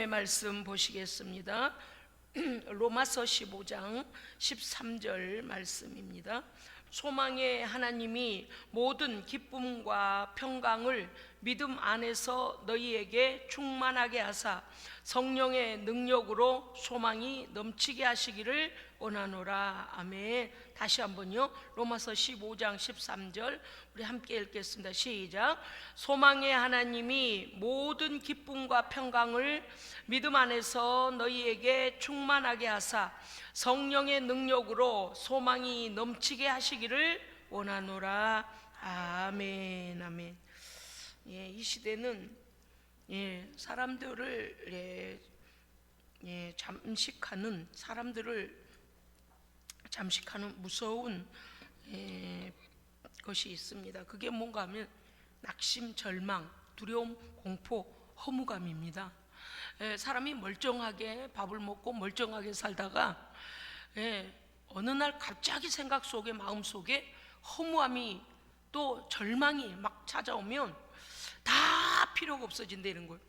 말씀 보시겠습니다. 로마서 15장 13절 말씀입니다. 소망의 하나님이 모든 기쁨과 평강을 믿음 안에서 너희에게 충만하게 하사 성령의 능력으로 소망이 넘치게 하시기를 원하노라. 아멘. 다시 한번요. 로마서 15장 13절 우리 함께 읽겠습니다. 시작. 소망의 하나님이 모든 기쁨과 평강을 믿음 안에서 너희에게 충만하게 하사 성령의 능력으로 소망이 넘치게 하시기를 원하노라. 아멘. 아멘. 이 시대는 사람들을 잠식하는, 사람들을 잠식하는 무서운 것이 있습니다. 그게 뭔가 하면 낙심, 절망, 두려움, 공포, 허무감입니다. 사람이 멀쩡하게 밥을 먹고 멀쩡하게 살다가 어느 날 갑자기 생각 속에, 마음 속에 허무함이 또 절망이 막 찾아오면 다 필요가 없어진다는 거예요.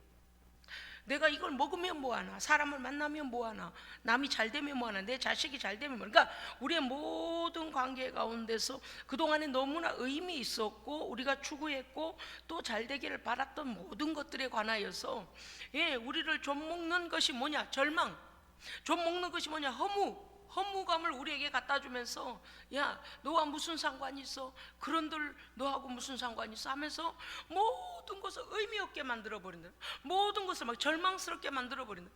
내가 이걸 먹으면 뭐하나, 사람을 만나면 뭐하나, 남이 잘 되면 뭐하나, 내 자식이 잘 되면 뭐하나. 그러니까 우리의 모든 관계 가운데서 그동안에 너무나 의미 있었고 우리가 추구했고 또 잘 되기를 바랐던 모든 것들에 관하여서 우리를 좀먹는 것이 뭐냐, 절망, 좀먹는 것이 뭐냐, 허무감을 우리에게 갖다 주면서 야, 너와 무슨 상관이 있어? 그런들 너하고 무슨 상관이 있어? 하면서 모든 것을 의미 없게 만들어 버린다. 모든 것을 막 절망스럽게 만들어 버린다.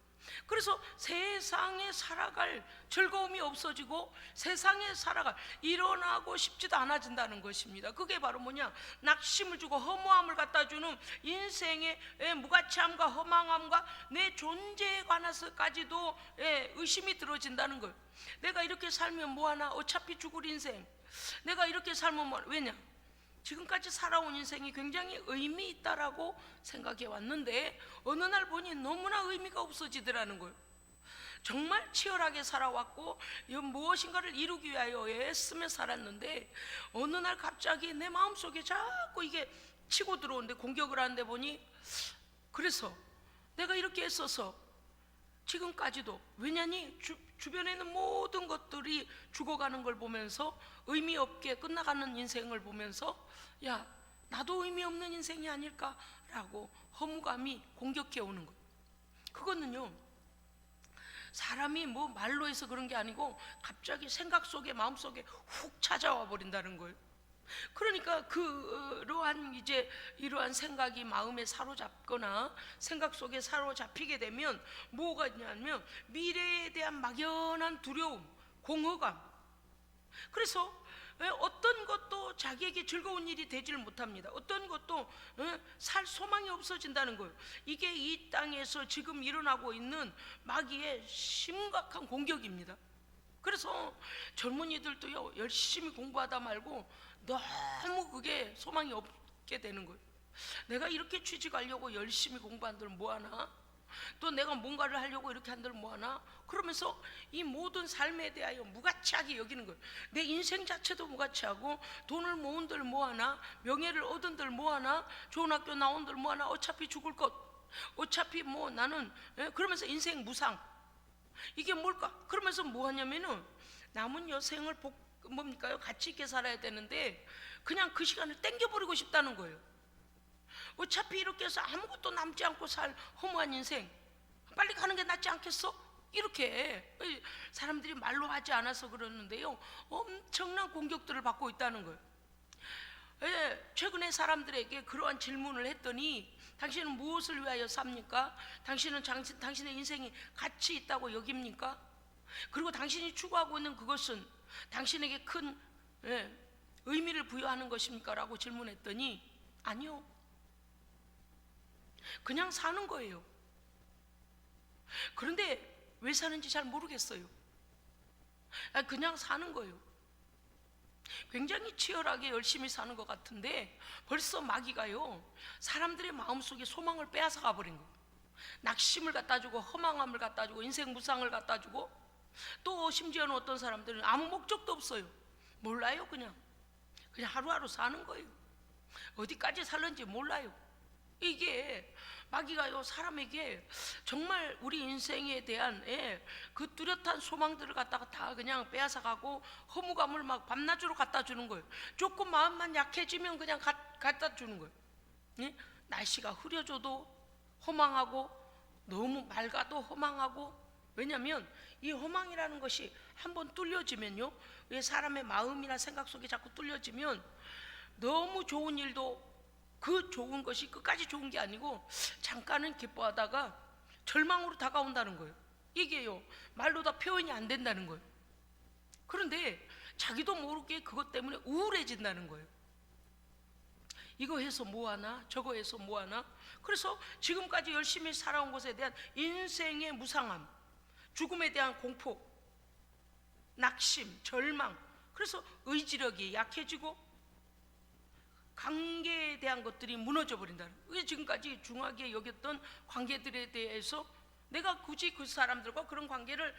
그래서 세상에 살아갈 즐거움이 없어지고 세상에 살아갈, 일어나고 싶지도 않아진다는 것입니다. 그게 바로 뭐냐, 낙심을 주고 허무함을 갖다 주는 인생의 무가치함과 허망함과 내 존재에 관해서까지도 의심이 들어진다는 거예요. 내가 이렇게 살면 뭐하나, 어차피 죽을 인생, 내가 이렇게 살면 뭐하나. 왜냐, 지금까지 살아온 인생이 굉장히 의미 있다라고 생각해 왔는데 어느 날 보니 너무나 의미가 없어지더라는 거예요. 정말 치열하게 살아왔고 무엇인가를 이루기 위하여 애쓰며 살았는데 어느 날 갑자기 내 마음속에 자꾸 이게 치고 들어오는데, 공격을 하는데 보니, 그래서 내가 이렇게 애써서 지금까지도, 왜냐니 주변에 있는 모든 것들이 죽어가는 걸 보면서, 의미 없게 끝나가는 인생을 보면서 야, 나도 의미 없는 인생이 아닐까라고 허무감이 공격해 오는 거예요. 그거는요, 사람이 뭐 말로 해서 그런 게 아니고 갑자기 생각 속에, 마음 속에 훅 찾아와 버린다는 거예요. 그러니까 이러한 생각이 마음에 사로잡거나 생각 속에 사로잡히게 되면 뭐가 있냐면 미래에 대한 막연한 두려움, 공허감. 그래서 어떤 것도 자기에게 즐거운 일이 되지를 못합니다. 어떤 것도 살 소망이 없어진다는 거예요. 이게 이 땅에서 지금 일어나고 있는 마귀의 심각한 공격입니다. 그래서 젊은이들도요, 열심히 공부하다 말고 너무 그게 소망이 없게 되는 거예요. 내가 이렇게 취직하려고 열심히 공부한들 뭐하나, 또 내가 뭔가를 하려고 이렇게 한들 뭐하나, 그러면서 이 모든 삶에 대하여 무가치하게 여기는 거예요. 내 인생 자체도 무가치하고, 돈을 모은들 뭐하나, 명예를 얻은들 뭐하나, 좋은 학교 나온들 뭐하나, 어차피 죽을 것, 어차피 뭐 나는, 그러면서 인생 무상. 이게 뭘까? 그러면서 뭐 하냐면은 남은 여생을 뭡니까요? 가치 있게 살아야 되는데 그냥 그 시간을 땡겨버리고 싶다는 거예요. 어차피 이렇게 해서 아무것도 남지 않고 살 허무한 인생, 빨리 가는 게 낫지 않겠어? 이렇게 사람들이 말로 하지 않아서 그러는데요, 엄청난 공격들을 받고 있다는 거예요. 최근에 사람들에게 그러한 질문을 했더니, 당신은 무엇을 위하여 삽니까? 당신은 당신의 인생이 가치 있다고 여깁니까? 그리고 당신이 추구하고 있는 그것은 당신에게 큰 의미를 부여하는 것입니까? 라고 질문했더니 아니요, 그냥 사는 거예요. 그런데 왜 사는지 잘 모르겠어요. 그냥 사는 거예요. 굉장히 치열하게 열심히 사는 것 같은데 벌써 마귀가요, 사람들의 마음속에 소망을 빼앗아 가버린 거예요. 낙심을 갖다 주고, 허망함을 갖다 주고, 인생 무상을 갖다 주고, 또 심지어는 어떤 사람들은 아무 목적도 없어요. 몰라요. 그냥 하루하루 사는 거예요. 어디까지 살는지 몰라요. 이게 마귀가요 사람에게 정말 우리 인생에 대한 그 뚜렷한 소망들을 갖다가 다 그냥 빼앗아가고 허무감을 막 밤낮으로 갖다 주는 거예요. 조금 마음만 약해지면 그냥 갖다 주는 거예요. 예? 날씨가 흐려져도 허망하고 너무 맑아도 허망하고. 왜냐하면 이 허망이라는 것이 한번 뚫려지면요, 왜 사람의 마음이나 생각 속에 자꾸 뚫려지면 너무 좋은 일도 그 좋은 것이 끝까지 좋은 게 아니고 잠깐은 기뻐하다가 절망으로 다가온다는 거예요. 이게요 말로 다 표현이 안 된다는 거예요. 그런데 자기도 모르게 그것 때문에 우울해진다는 거예요. 이거 해서 뭐하나 저거 해서 뭐하나. 그래서 지금까지 열심히 살아온 것에 대한 인생의 무상함, 죽음에 대한 공포, 낙심, 절망, 그래서 의지력이 약해지고 관계에 대한 것들이 무너져 버린다는 거예요. 지금까지 중하게 여겼던 관계들에 대해서 내가 굳이 그 사람들과 그런 관계를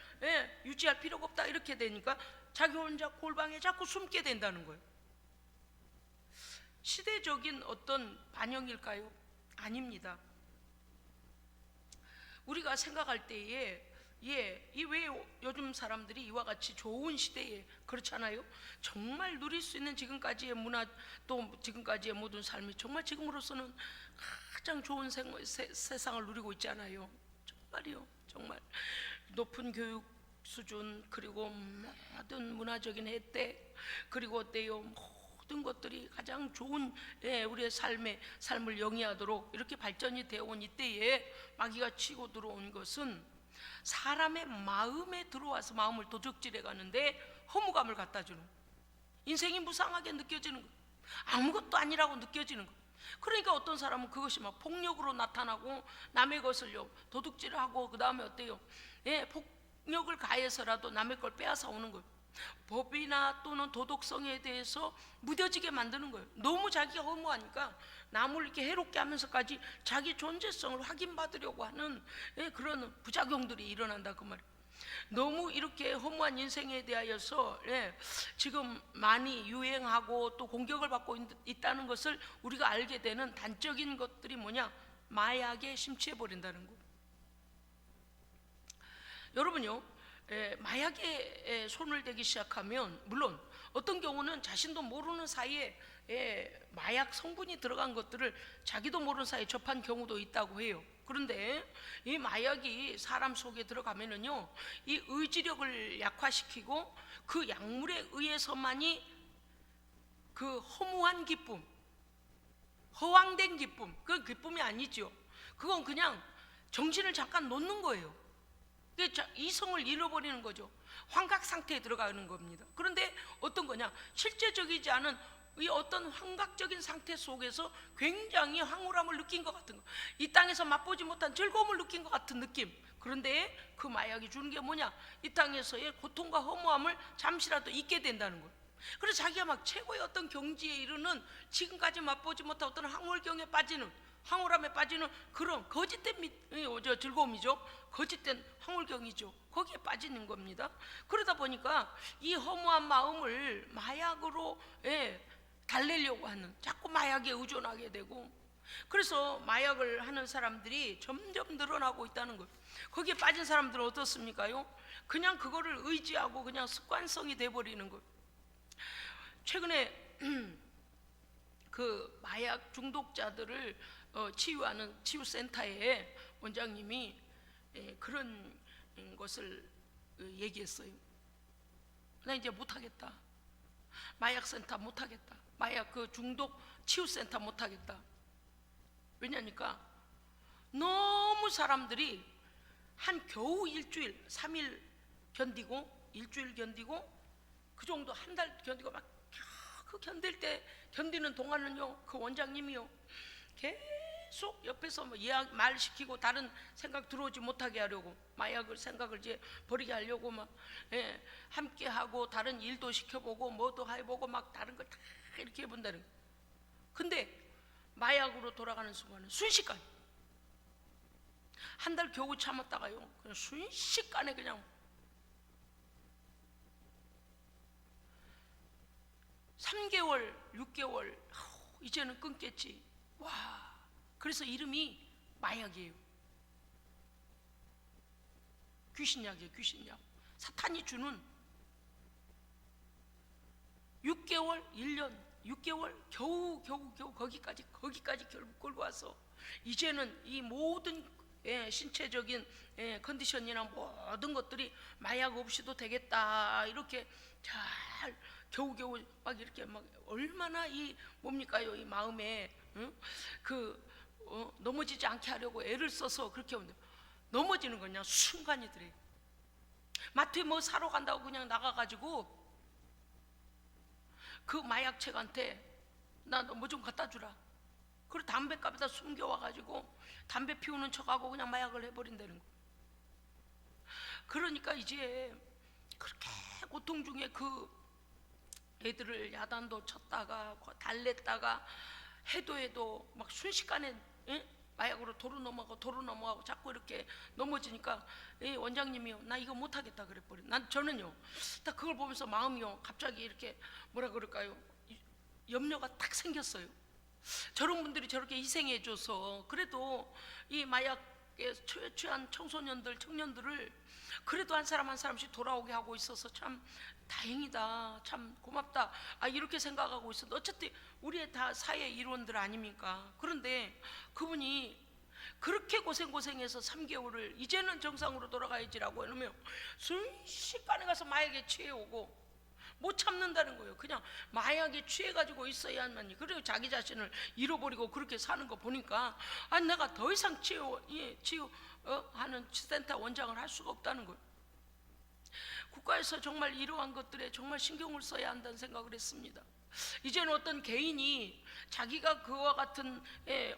유지할 필요가 없다 이렇게 되니까 자기 혼자 골방에 자꾸 숨게 된다는 거예요. 시대적인 어떤 반영일까요? 아닙니다. 우리가 생각할 때에 이 왜 요즘 사람들이 이와 같이 좋은 시대에 그렇잖아요. 정말 누릴 수 있는 지금까지의 문화, 또 지금까지의 모든 삶이 정말 지금으로서는 가장 좋은 세상을 누리고 있잖아요. 정말이요. 정말 높은 교육 수준, 그리고 모든 문화적인 혜택, 그리고 어때요, 모든 것들이 가장 좋은 우리의 삶을 영위하도록 이렇게 발전이 되어 온 이때에 마귀가 치고 들어온 것은 사람의 마음에 들어와서 마음을 도적질해 가는데 허무감을 갖다 주는, 인생이 무상하게 느껴지는 거, 아무것도 아니라고 느껴지는 거. 그러니까 어떤 사람은 그것이 막 폭력으로 나타나고 남의 것을요 도둑질하고, 그 다음에 어때요, 폭력을 가해서라도 남의 걸 빼앗아 오는 거예요. 법이나 또는 도덕성에 대해서 무뎌지게 만드는 거예요. 너무 자기가 허무하니까 남을 이렇게 해롭게 하면서까지 자기 존재성을 확인받으려고 하는 그런 부작용들이 일어난다 그 말이에요. 너무 이렇게 허무한 인생에 대하여서 지금 많이 유행하고 또 공격을 받고 있다는 것을 우리가 알게 되는 단적인 것들이 뭐냐, 마약에 심취해 버린다는 거. 여러분요, 마약에 손을 대기 시작하면 물론 어떤 경우는 자신도 모르는 사이에 마약 성분이 들어간 것들을 자기도 모르는 사이에 접한 경우도 있다고 해요. 그런데 이 마약이 사람 속에 들어가면은요, 이 의지력을 약화시키고 그 약물에 의해서만이 그 허무한 기쁨, 허황된 기쁨, 그 기쁨이 아니죠. 그건 그냥 정신을 잠깐 놓는 거예요. 이성을 잃어버리는 거죠. 환각 상태에 들어가는 겁니다. 그런데 어떤 거냐, 실제적이지 않은 이 어떤 환각적인 상태 속에서 굉장히 황홀함을 느낀 것 같은 거, 이 땅에서 맛보지 못한 즐거움을 느낀 것 같은 느낌. 그런데 그 마약이 주는 게 뭐냐, 이 땅에서의 고통과 허무함을 잠시라도 잊게 된다는 거예요. 그래서 자기가 막 최고의 어떤 경지에 이르는, 지금까지 맛보지 못한 어떤 황홀경에 빠지는, 황홀함에 빠지는 그런 거짓된 즐거움이죠. 거짓된 황홀경이죠. 거기에 빠지는 겁니다. 그러다 보니까 이 허무한 마음을 마약으로 달래려고 하는, 자꾸 마약에 의존하게 되고, 그래서 마약을 하는 사람들이 점점 늘어나고 있다는 거예요. 거기에 빠진 사람들은 어떻습니까요? 그냥 그거를 의지하고 그냥 습관성이 돼버리는 거예요. 최근에 그 마약 중독자들을 치유하는 치유센터에 원장님이 그런 것을 얘기했어요. 나 이제 못하겠다, 마약센터 못하겠다, 마약 그 중독 치유센터 못하겠다. 왜냐니까 너무 사람들이 한 겨우 일주일, 3일 견디고, 일주일 견디고, 그 정도 한 달 견디고 막 그 견디는 동안은요, 그 원장님이요 계속 옆에서 뭐 말 시키고 다른 생각 들어오지 못하게 하려고, 마약을 생각을 이제 버리게 하려고 막 함께 하고 다른 일도 시켜보고 뭐도 해보고 막 다른 걸 다 이렇게 해본다는 거예요. 근데 마약으로 돌아가는 순간은 순식간, 한 달 겨우 참았다가요 그냥 순식간에 그냥 3개월, 6개월 이제는 끊겠지. 와, 그래서 이름이 마약이에요. 귀신약이에요. 귀신약. 사탄이 주는 6개월, 1년, 6개월 겨우 거기까지 결국 끌고 와서 이제는 이 모든 신체적인 컨디션이나 모든 것들이 마약 없이도 되겠다, 이렇게 잘 겨우 막 이렇게 막 얼마나 이 뭡니까요, 이 마음에 넘어지지 않게 하려고 애를 써서 그렇게 하는데, 넘어지는 건 그냥 순간이더래요. 마트에 뭐 사러 간다고 그냥 나가가지고 그 마약책한테 나 뭐 좀 갖다 주라. 그리고 담배값에다 숨겨와가지고 담배 피우는 척하고 그냥 마약을 해버린다는 거. 그러니까 이제 그렇게 고통 중에 그 애들을 야단도 쳤다가 달랬다가 해도 막 순식간에 마약으로 도로 넘어가고 자꾸 이렇게 넘어지니까 원장님이요, 나 이거 못하겠다 그래버려. 저는요 딱 그걸 보면서 마음이요 갑자기 이렇게 뭐라 그럴까요, 염려가 딱 생겼어요. 저런 분들이 저렇게 희생해줘서 그래도 이 마약에 취한 청년들을 그래도 한 사람 한 사람씩 돌아오게 하고 있어서 참 다행이다, 참 고맙다, 이렇게 생각하고 있었는데, 어쨌든 우리의 다 사회 일원들 아닙니까? 그런데 그분이 그렇게 고생해서 3개월을 이제는 정상으로 돌아가야지라고 해놓으면 순식간에 가서 마약에 취해오고 못 참는다는 거예요. 그냥 마약에 취해가지고 있어야만이. 그리고 자기 자신을 잃어버리고 그렇게 사는 거 보니까 내가 더 이상 치유하는 센터 원장을 할 수가 없다는 거예요. 국가에서 정말 이러한 것들에 정말 신경을 써야 한다는 생각을 했습니다. 이제는 어떤 개인이 자기가 그와 같은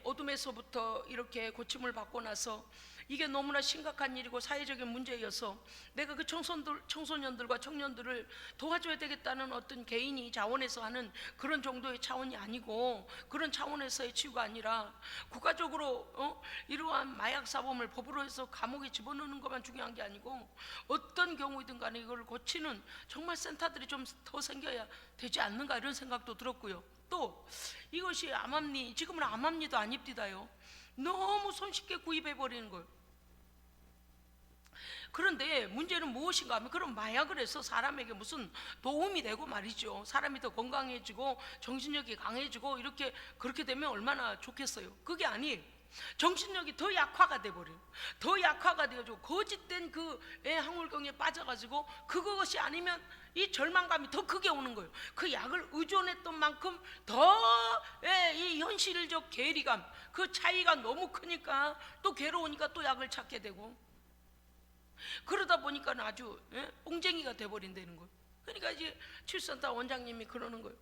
어둠에서부터 이렇게 고침을 받고 나서 이게 너무나 심각한 일이고 사회적인 문제여서 내가 그 청소년들과 청년들을 도와줘야 되겠다는 어떤 개인이 자원에서 하는 그런 정도의 차원이 아니고, 그런 차원에서의 치유가 아니라 국가적으로 이러한 마약 사범을 법으로 해서 감옥에 집어넣는 것만 중요한 게 아니고 어떤 경우이든 간에 이걸 고치는 정말 센터들이 좀 더 생겨야 되지 않는가, 이런 생각도 들었고요. 또 이것이 암암리, 지금은 암암리도 아닙디다요. 너무 손쉽게 구입해버리는 거예요. 그런데 문제는 무엇인가 하면, 그런 마약을 해서 사람에게 무슨 도움이 되고 말이죠. 사람이 더 건강해지고 정신력이 강해지고 그렇게 되면 얼마나 좋겠어요. 그게 아니에요. 정신력이 더 약화가 돼버려요. 더 약화가 되어지고 거짓된 그 항울경에 빠져가지고 그것이 아니면 이 절망감이 더 크게 오는 거예요. 그 약을 의존했던 만큼 더 이 현실적 괴리감, 그 차이가 너무 크니까 또 괴로우니까 또 약을 찾게 되고, 그러다 보니까 아주 옹쟁이가 돼버린다는 거예요. 그러니까 이제 칠센터 원장님이 그러는 거예요.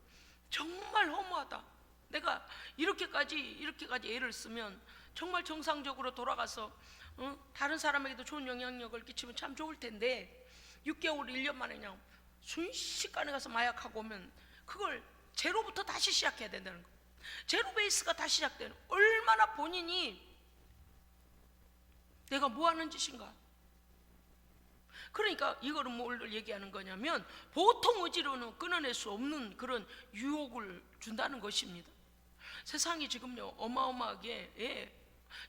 정말 허무하다. 내가 이렇게까지 애를 쓰면 정말 정상적으로 돌아가서 다른 사람에게도 좋은 영향력을 끼치면 참 좋을 텐데 6개월, 1년 만에 그냥 순식간에 가서 마약하고 오면 그걸 제로부터 다시 시작해야 된다는 거예요. 제로 베이스가 다시 시작되는, 얼마나 본인이 내가 뭐 하는 짓인가. 그러니까 이거는 뭘 얘기하는 거냐면, 보통 의지로는 끊어낼 수 없는 그런 유혹을 준다는 것입니다. 세상이 지금요 어마어마하게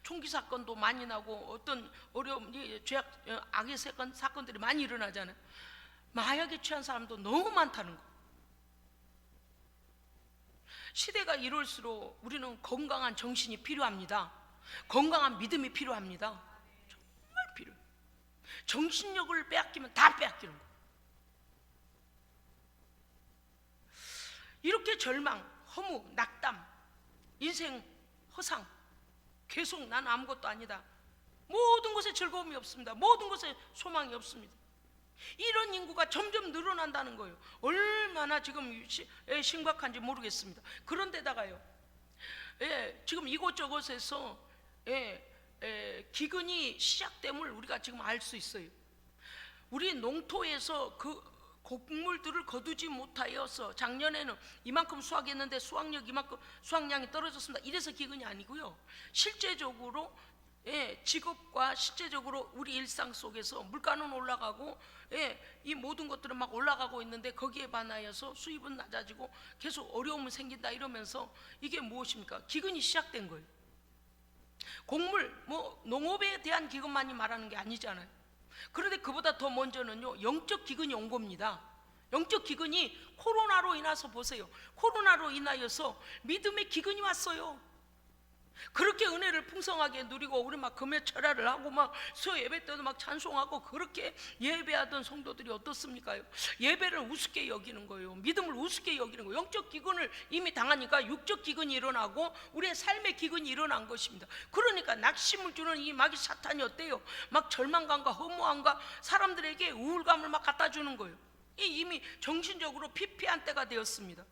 총기 사건도 많이 나고 어떤 어려움, 죄악, 악의 사건들이 많이 일어나잖아요. 마약에 취한 사람도 너무 많다는 거. 시대가 이럴수록 우리는 건강한 정신이 필요합니다. 건강한 믿음이 필요합니다. 정말 필요해요. 정신력을 빼앗기면 다 빼앗기는 거예요. 이렇게 절망, 허무, 낙담, 인생 허상, 계속 난 아무것도 아니다, 모든 것에 즐거움이 없습니다, 모든 것에 소망이 없습니다, 이런 인구가 점점 늘어난다는 거예요. 얼마나 지금 심각한지 모르겠습니다. 그런데다가요, 지금 이곳저곳에서 기근이 시작됨을 우리가 지금 알 수 있어요. 우리 농토에서 그 곡물들을 거두지 못하여서 작년에는 이만큼 수확했는데 수확량이 떨어졌습니다. 이래서 기근이 아니고요, 실제적으로 직업과 실제적으로 우리 일상 속에서 물가는 올라가고 이 모든 것들은 막 올라가고 있는데 거기에 반하여서 수입은 낮아지고 계속 어려움이 생긴다, 이러면서 이게 무엇입니까? 기근이 시작된 거예요. 곡물, 농업에 대한 기근만이 말하는 게 아니잖아요. 그런데 그보다 더 먼저는요, 영적 기근이 온 겁니다. 영적 기근이 코로나로 인해서 보세요. 코로나로 인하여서 믿음의 기근이 왔어요. 그렇게 은혜를 풍성하게 누리고 우리 막 금요 철야를 하고 막 수요 예배 때도 막 찬송하고 그렇게 예배하던 성도들이 어떻습니까? 예배를 우습게 여기는 거예요. 믿음을 우습게 여기는 거예요. 영적 기근을 이미 당하니까 육적 기근이 일어나고 우리의 삶의 기근이 일어난 것입니다. 그러니까 낙심을 주는 이 마귀 사탄이 어때요? 막 절망감과 허무함과 사람들에게 우울감을 막 갖다 주는 거예요. 이미 정신적으로 피폐한 때가 되었습니다.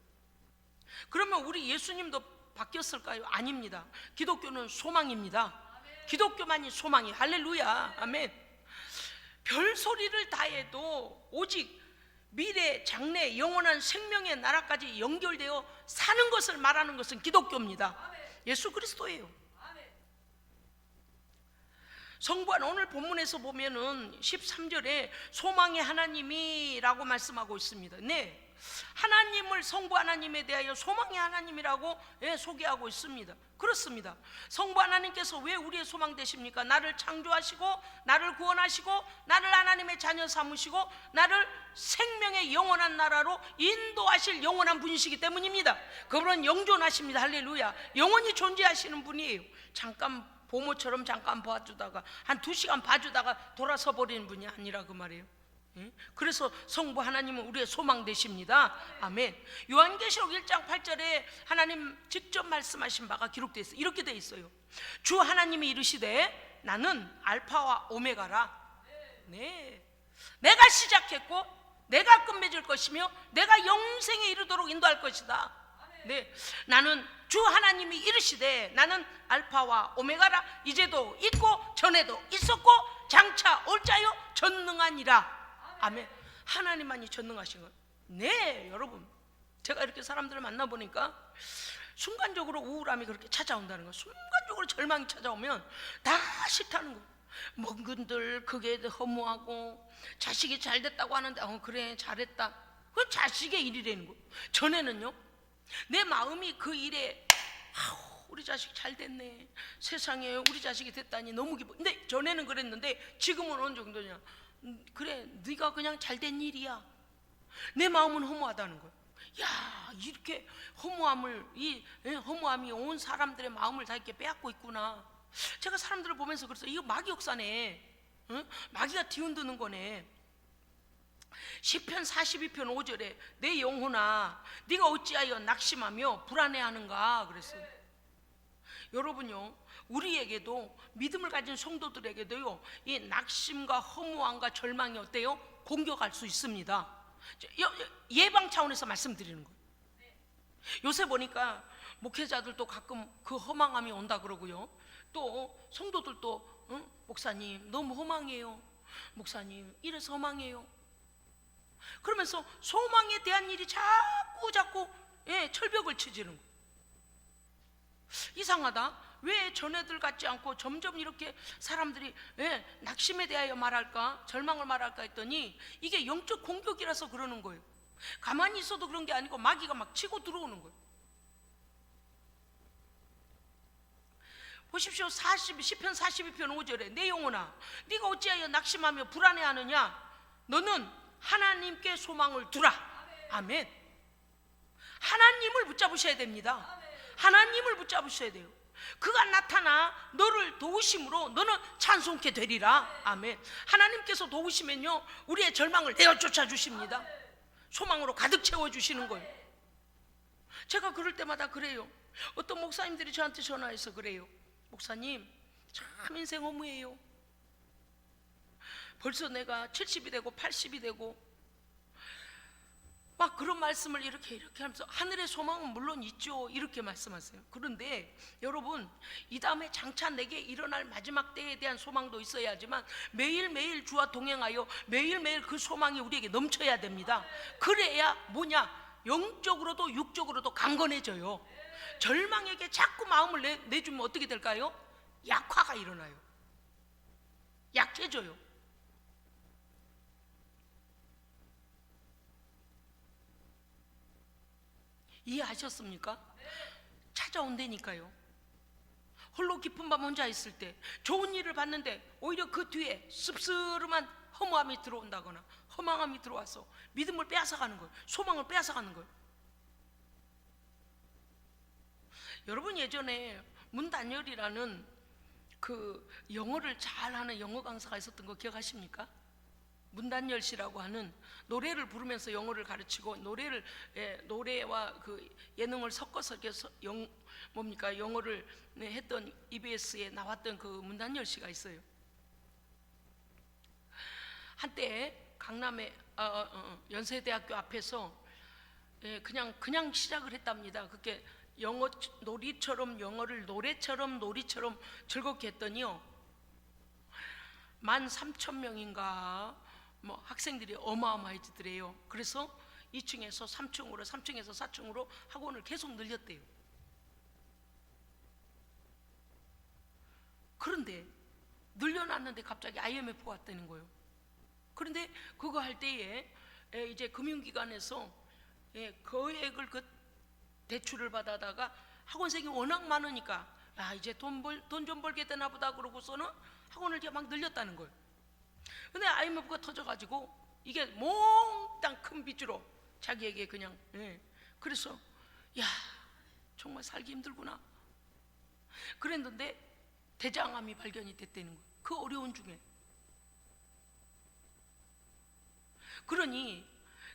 그러면 우리 예수님도 바뀌었을까요? 아닙니다. 기독교는 소망입니다. 기독교만이 소망이. 할렐루야. 아멘. 별소리를 다 해도 오직 미래, 장래, 영원한 생명의 나라까지 연결되어 사는 것을 말하는 것은 기독교입니다. 예수 그리스도예요. 성부한 오늘 본문에서 보면은 13절에 소망의 하나님이라고 말씀하고 있습니다. 네, 하나님을, 성부 하나님에 대하여 소망의 하나님이라고 소개하고 있습니다. 그렇습니다. 성부 하나님께서 왜 우리의 소망 되십니까? 나를 창조하시고 나를 구원하시고 나를 하나님의 자녀 삼으시고 나를 생명의 영원한 나라로 인도하실 영원한 분이시기 때문입니다. 그분은 영존하십니다. 할렐루야. 영원히 존재하시는 분이에요. 잠깐 보모처럼 잠깐 봐주다가 한 2시간 봐주다가 돌아서 버리는 분이 아니라 그 말이에요. 그래서 성부 하나님은 우리의 소망 되십니다. 아멘. 요한계시록 1장 8절에 하나님 직접 말씀하신 바가 기록되어 있어요. 이렇게 되어 있어요. 주 하나님이 이르시되 나는 알파와 오메가라. 네, 내가 시작했고 내가 끝맺을 것이며 내가 영생에 이르도록 인도할 것이다. 네, 나는 주 하나님이 이르시되 나는 알파와 오메가라. 이제도 있고 전에도 있었고 장차 올 자요 전능하니라. 아멘. 하나님만이 전능하신 거예요. 네, 여러분, 제가 이렇게 사람들을 만나보니까 순간적으로 우울함이 그렇게 찾아온다는 거예요. 순간적으로 절망이 찾아오면 다 싫다는 거예요. 먹은들 그게 허무하고 자식이 잘 됐다고 하는데 그래 잘했다. 그건 자식의 일이라는 거예요. 전에는요, 내 마음이 그 일에 우리 자식 잘 됐네, 세상에 우리 자식이 됐다니 너무 기뻐. 근데 전에는 그랬는데 지금은 어느 정도냐, 그래 네가 그냥 잘된 일이야. 내 마음은 허무하다는 거예요. 야, 이렇게 허무함이 온 사람들의 마음을 다 이렇게 빼앗고 있구나. 제가 사람들을 보면서 그랬어요. 이거 마귀 역사네. 마귀가 뒤흔드는 거네. 시편 42편 5절에 내 영혼아 네가 어찌하여 낙심하며 불안해하는가 그랬어요. 여러분요, 우리에게도 믿음을 가진 성도들에게도요, 이 낙심과 허무함과 절망이 어때요? 공격할 수 있습니다. 예방 차원에서 말씀드리는 거예요. 요새 보니까 목회자들도 가끔 그 허망함이 온다 그러고요, 또 성도들도 목사님 너무 허망해요, 목사님 이래서 허망해요. 그러면서 소망에 대한 일이 자꾸 철벽을 치지는 거예요. 이상하다. 왜 전애들 같지 않고 점점 이렇게 사람들이 낙심에 대하여 말할까, 절망을 말할까 했더니 이게 영적 공격이라서 그러는 거예요. 가만히 있어도 그런 게 아니고 마귀가 막 치고 들어오는 거예요. 보십시오. 시편 42편 5절에 내 영혼아 네가 어찌하여 낙심하며 불안해하느냐, 너는 하나님께 소망을 두라. 아멘. 하나님을 붙잡으셔야 됩니다. 하나님을 붙잡으셔야 돼요. 그가 나타나 너를 도우심으로 너는 찬송케 되리라. 아멘. 하나님께서 도우시면요, 우리의 절망을 내어쫓아 주십니다. 소망으로 가득 채워주시는 거예요. 제가 그럴 때마다 그래요. 어떤 목사님들이 저한테 전화해서 그래요. 목사님 참 인생 허무해요. 벌써 내가 70이 되고 80이 되고 막 그런 말씀을 이렇게 하면서 하늘의 소망은 물론 있죠, 이렇게 말씀하세요. 그런데 여러분, 이 다음에 장차 내게 일어날 마지막 때에 대한 소망도 있어야 하지만 매일매일 주와 동행하여 매일매일 그 소망이 우리에게 넘쳐야 됩니다. 그래야 뭐냐, 영적으로도 육적으로도 강건해져요. 절망에게 자꾸 마음을 내주면 어떻게 될까요? 약화가 일어나요. 약해져요. 이해하셨습니까? 찾아온다니까요. 홀로 깊은 밤 혼자 있을 때 좋은 일을 봤는데 오히려 그 뒤에 씁쓸한 허무함이 들어온다거나 허망함이 들어와서 믿음을 빼앗아가는 거예요. 소망을 빼앗아가는 거예요. 여러분, 예전에 문단열이라는 그 영어를 잘하는 영어 강사가 있었던 거 기억하십니까? 문단열 씨라고 하는, 노래를 부르면서 영어를 가르치고 노래와 그 예능을 섞어서 영어를 했던 EBS에 나왔던 그 문단열 씨가 있어요. 한때 강남의 연세대학교 앞에서 그냥 시작을 했답니다. 그렇게 영어 놀이처럼, 영어를 노래처럼 놀이처럼 즐겁게 했더니요, 13,000명인가 뭐 학생들이 어마어마해지더래요. 그래서 2층에서 3층으로, 3층에서 4층으로 학원을 계속 늘렸대요. 그런데 늘려놨는데 갑자기 IMF가 왔다는 거예요. 그런데 그거 할 때에 이제 금융기관에서 거액을 그 대출을 받아다가 학원생이 워낙 많으니까 이제 돈 좀 벌게 되나 보다 그러고서는 학원을 이제 막 늘렸다는 거예요. 근데 IMF가 터져가지고 이게 몽땅 큰 빚으로 자기에게 그냥 그래서 야, 정말 살기 힘들구나 그랬는데 대장암이 발견이 됐다는 거예요. 그 어려운 중에. 그러니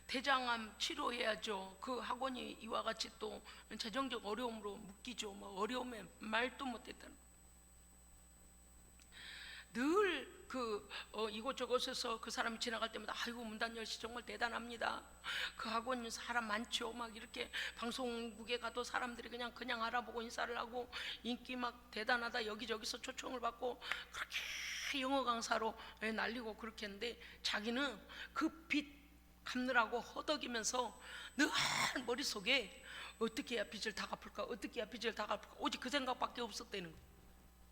대장암 치료해야죠. 그 학원이 이와 같이 또 재정적 어려움으로 묶이죠. 뭐 어려움에 말도 못했다는 거예요. 늘 이곳저곳에서 그 사람이 지나갈 때마다 아이고, 문단열 씨 정말 대단합니다. 그 학원 사람 많죠. 막 이렇게 방송국에 가도 사람들이 그냥 알아보고 인사를 하고 인기 막 대단하다 여기저기서 초청을 받고 그렇게 영어 강사로 날리고 그렇게 했는데 자기는 그 빚 갚느라고 허덕이면서 늘 머릿속에 어떻게 해야 빚을 다 갚을까, 어떻게 해야 빚을 다 갚을까, 오직 그 생각밖에 없었다는 거예요.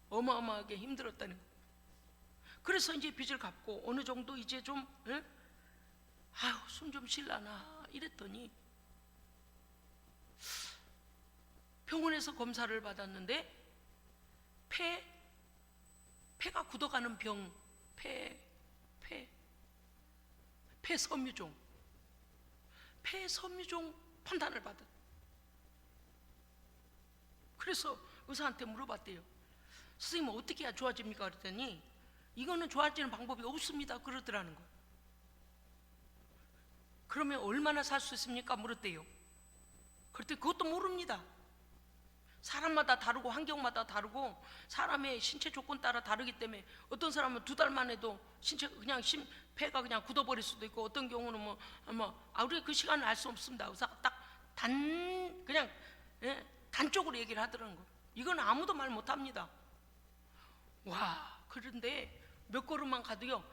어마어마하게 힘들었다는 거예요. 그래서 이제 빚을 갚고 어느 정도 이제 좀 숨 좀 쉴라나 이랬더니 병원에서 검사를 받았는데 폐가 굳어가는 병, 폐섬유종 판단을 받았. 그래서 의사한테 물어봤대요. 선생님, 어떻게 해야 좋아집니까? 그랬더니 이거는 좋아지는 방법이 없습니다 그러더라는 거예요. 그러면 얼마나 살 수 있습니까? 물었대요. 그랬더니 그것도 모릅니다. 사람마다 다르고 환경마다 다르고 사람의 신체 조건 따라 다르기 때문에 어떤 사람은 2달만 해도 신체가 그냥 폐가 그냥 굳어버릴 수도 있고 어떤 경우는 우리 그 시간을 알 수 없습니다. 의사가 딱 그냥 단적으로 얘기를 하더라는 거예요. 이건 아무도 말 못합니다. 와, 그런데 몇 걸음만 가도요,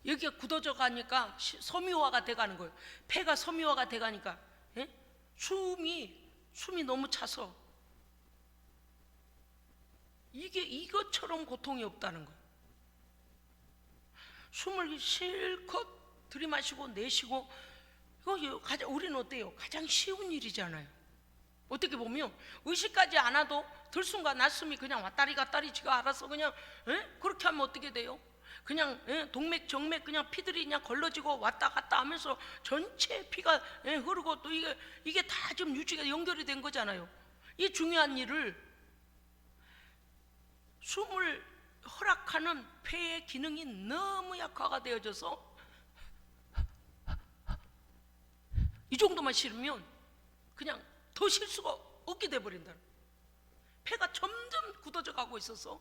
여기가 굳어져 가니까 섬유화가 돼가는 거예요. 폐가 섬유화가 돼가니까 숨이 너무 차서 이것처럼 고통이 없다는 거예요. 숨을 실컷 들이마시고 내쉬고, 우리는 어때요? 가장 쉬운 일이잖아요. 어떻게 보면 의식하지 않아도 들숨과 낮숨이 그냥 왔다리 갔다리 지가 알아서 그냥 그렇게 하면 어떻게 돼요? 그냥 동맥 정맥 그냥 피들이 그냥 걸러지고 왔다 갔다 하면서 전체 피가 흐르고 또 이게 다 지금 유지가 연결이 된 거잖아요. 이 중요한 일을 숨을 허락하는 폐의 기능이 너무 약화가 되어져서 이 정도만 싫으면 그냥 더 쉴 수가 없게 돼버린다는 거예요. 폐가 점점 굳어져 가고 있어서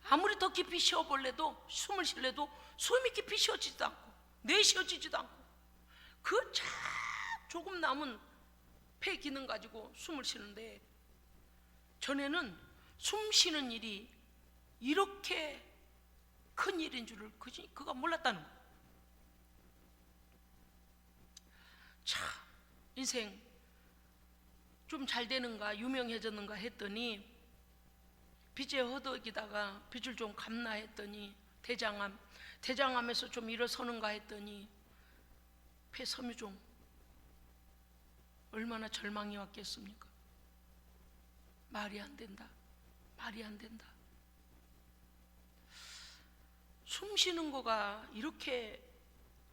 아무리 더 깊이 쉬어볼래도 숨을 쉴래도 숨이 깊이 쉬어지지도 않고 내쉬어지지도 않고 그 조금 남은 폐 기능 가지고 숨을 쉬는데, 전에는 숨 쉬는 일이 이렇게 큰 일인 줄을 그가 몰랐다는 거예요. 참, 인생 좀 잘 되는가 유명해졌는가 했더니 빚에 허덕이다가 빚을 좀 갚나 했더니 대장암에서 좀 일어서는가 했더니 폐섬유종, 얼마나 절망이 왔겠습니까? 말이 안 된다. 말이 안 된다. 숨 쉬는 거가 이렇게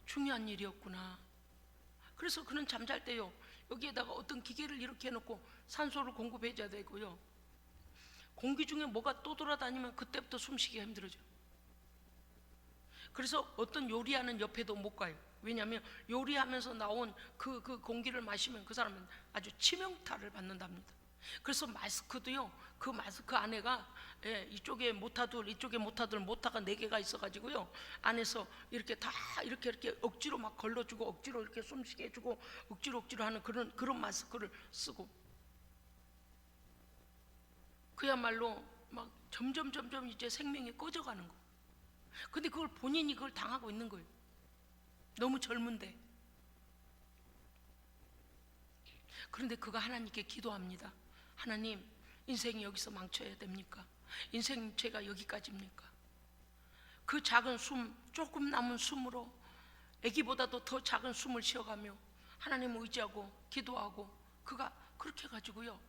중요한 일이었구나. 그래서 그는 잠잘 때요, 여기에다가 어떤 기계를 이렇게 해놓고 산소를 공급해줘야 되고요, 공기 중에 뭐가 또 돌아다니면 그때부터 숨쉬기가 힘들어져. 그래서 어떤 요리하는 옆에도 못 가요. 왜냐하면 요리하면서 나온 그 공기를 마시면 그 사람은 아주 치명타를 받는답니다. 그래서 마스크도요, 그 마스크 안에가 이쪽에 모타둘, 이쪽에 모타둘, 모타가 4개가 있어가지고요, 안에서 이렇게 다 이렇게 억지로 막 걸러주고, 억지로 이렇게 숨쉬게 해주고, 억지로 하는 그런 마스크를 쓰고, 그야말로 막 점점 이제 생명이 꺼져가는 거. 근데 그걸 본인이 그걸 당하고 있는 거예요. 너무 젊은데. 그런데 그가 하나님께 기도합니다. 하나님, 인생이 여기서 망쳐야 됩니까? 인생 제가 여기까지입니까? 그 작은 숨, 조금 남은 숨으로 아기보다도 더 작은 숨을 쉬어가며 하나님을 의지하고 기도하고, 그가 그렇게 해가지고요,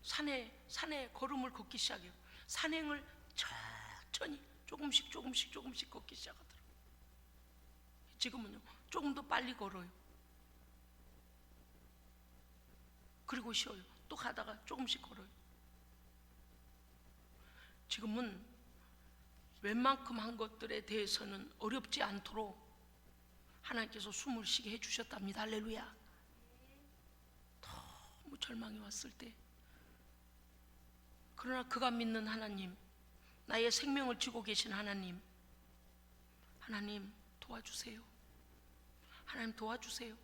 산에 걸음을 걷기 시작해요. 산행을 천천히 조금씩 걷기 시작하더라고요. 지금은요, 조금 더 빨리 걸어요. 그리고 쉬어요. 또 가다가 조금씩 걸어요. 지금은 웬만큼 한 것들에 대해서는 어렵지 않도록 하나님께서 숨을 쉬게 해주셨답니다. 할렐루야. 너무 절망이 왔을 때, 그러나 그가 믿는 하나님, 나의 생명을 쥐고 계신 하나님, 하나님 도와주세요. 하나님 도와주세요.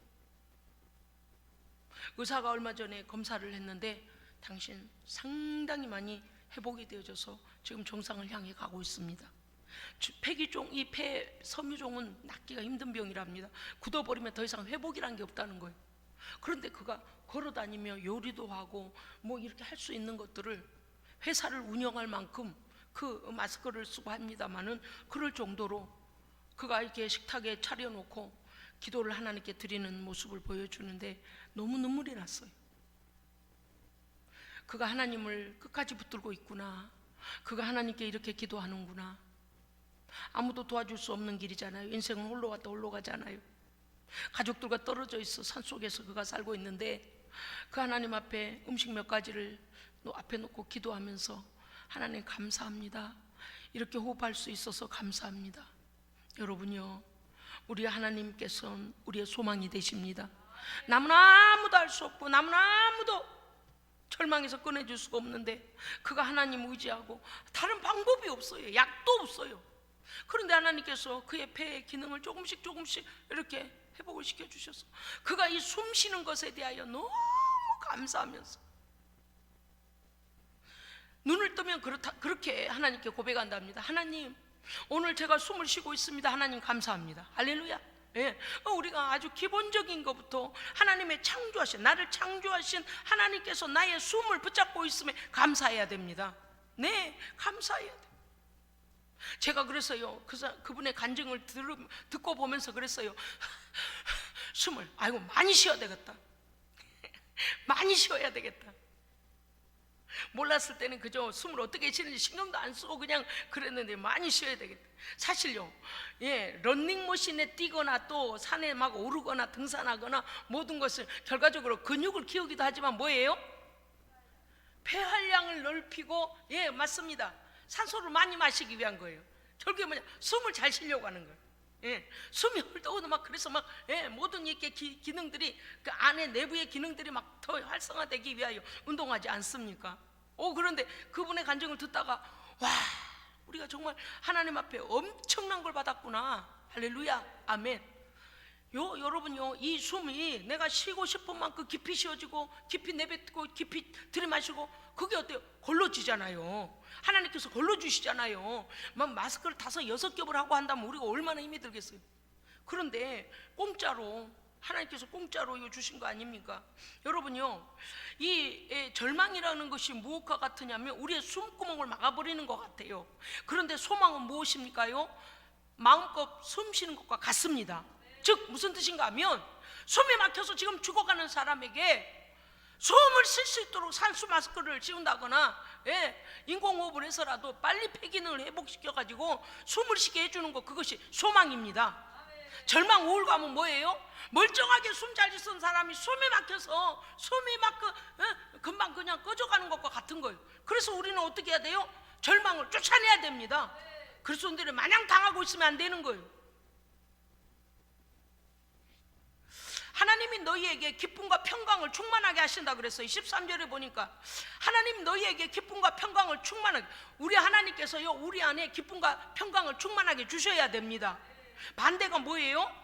의사가 얼마 전에 검사를 했는데 당신 상당히 많이 회복이 되어져서 지금 정상을 향해 가고 있습니다. 폐기종, 이 폐 섬유종은 낫기가 힘든 병이랍니다. 굳어버리면 더 이상 회복이란 게 없다는 거예요. 그런데 그가 걸어다니며 요리도 하고 뭐 이렇게 할 수 있는 것들을, 회사를 운영할 만큼 그 마스크를 쓰고 합니다마는, 그럴 정도로 그가 이렇게 식탁에 차려놓고 기도를 하나님께 드리는 모습을 보여주는데 너무 눈물이 났어요. 그가 하나님을 끝까지 붙들고 있구나. 그가 하나님께 이렇게 기도하는구나. 아무도 도와줄 수 없는 길이잖아요. 인생은 홀로 왔다 홀로 가잖아요. 가족들과 떨어져 있어 산속에서 그가 살고 있는데, 그 하나님 앞에 음식 몇 가지를 앞에 놓고 기도하면서, 하나님 감사합니다. 이렇게 호흡할 수 있어서 감사합니다. 여러분요, 우리 하나님께서는 우리의 소망이 되십니다. 남은 아무도 알 수 없고 남은 아무도 절망에서 꺼내줄 수가 없는데, 그가 하나님 의지하고 다른 방법이 없어요. 약도 없어요. 그런데 하나님께서 그의 폐의 기능을 조금씩 이렇게 회복을 시켜주셔서 그가 이 숨 쉬는 것에 대하여 너무 감사하면서 눈을 뜨면 그렇게 하나님께 고백한답니다. 하나님, 오늘 제가 숨을 쉬고 있습니다. 하나님 감사합니다. 할렐루야. 예, 우리가 아주 기본적인 것부터 하나님의 창조하신, 나를 창조하신 하나님께서 나의 숨을 붙잡고 있음에 감사해야 됩니다. 네, 감사해야 돼요. 제가 그래서요, 그분의 간증을 듣고 보면서 그랬어요. 숨을, 아이고 많이 쉬어야 되겠다. 많이 쉬어야 되겠다. 몰랐을 때는 그저 숨을 어떻게 쉬는지 신경도 안 쓰고 그냥 그랬는데, 많이 쉬어야 되겠다. 사실요, 런닝머신에 뛰거나 또 산에 막 오르거나 등산하거나 모든 것을 결과적으로 근육을 키우기도 하지만 뭐예요? 폐활량을 넓히고, 맞습니다. 산소를 많이 마시기 위한 거예요. 결국에 뭐냐, 숨을 잘 쉬려고 하는 거예요. 숨이 헐떡 막, 그래서 막 모든 이렇게 기능들이, 그 안에 내부의 기능들이 막 더 활성화되기 위하여 운동하지 않습니까? 그런데 그분의 간증을 듣다가, 와, 우리가 정말 하나님 앞에 엄청난 걸 받았구나. 할렐루야, 아멘. 여러분요, 이 숨이 내가 쉬고 싶은 만큼 깊이 쉬어지고, 깊이 내뱉고, 깊이 들이마시고, 그게 어때요? 걸러지잖아요. 하나님께서 걸러주시잖아요. 막 마스크를 5, 6겹을 하고 한다면 우리가 얼마나 힘이 들겠어요. 그런데 공짜로, 하나님께서 공짜로 주신 거 아닙니까? 여러분요, 이 절망이라는 것이 무엇과 같으냐면 우리의 숨구멍을 막아버리는 것 같아요. 그런데 소망은 무엇입니까요? 마음껏 숨 쉬는 것과 같습니다. 즉 무슨 뜻인가 하면, 숨이 막혀서 지금 죽어가는 사람에게 소음을 쉴 수 있도록 산수 마스크를 씌운다거나, 인공호흡을 해서라도 빨리 폐기능을 회복시켜가지고 숨을 쉬게 해주는 것, 그것이 소망입니다. 절망, 우울감은 뭐예요? 멀쩡하게 숨 잘 쉬는 사람이 숨이 막혀서 숨이 막 금방 그냥 꺼져가는 것과 같은 거예요. 그래서 우리는 어떻게 해야 돼요? 절망을 쫓아내야 됩니다. 그리스도인들이 마냥 당하고 있으면 안 되는 거예요. 하나님이 너희에게 기쁨과 평강을 충만하게 하신다 그랬어요. 13절에 보니까 하나님 너희에게 기쁨과 평강을 충만하게, 우리 하나님께서요 우리 안에 기쁨과 평강을 충만하게 주셔야 됩니다. 반대가 뭐예요?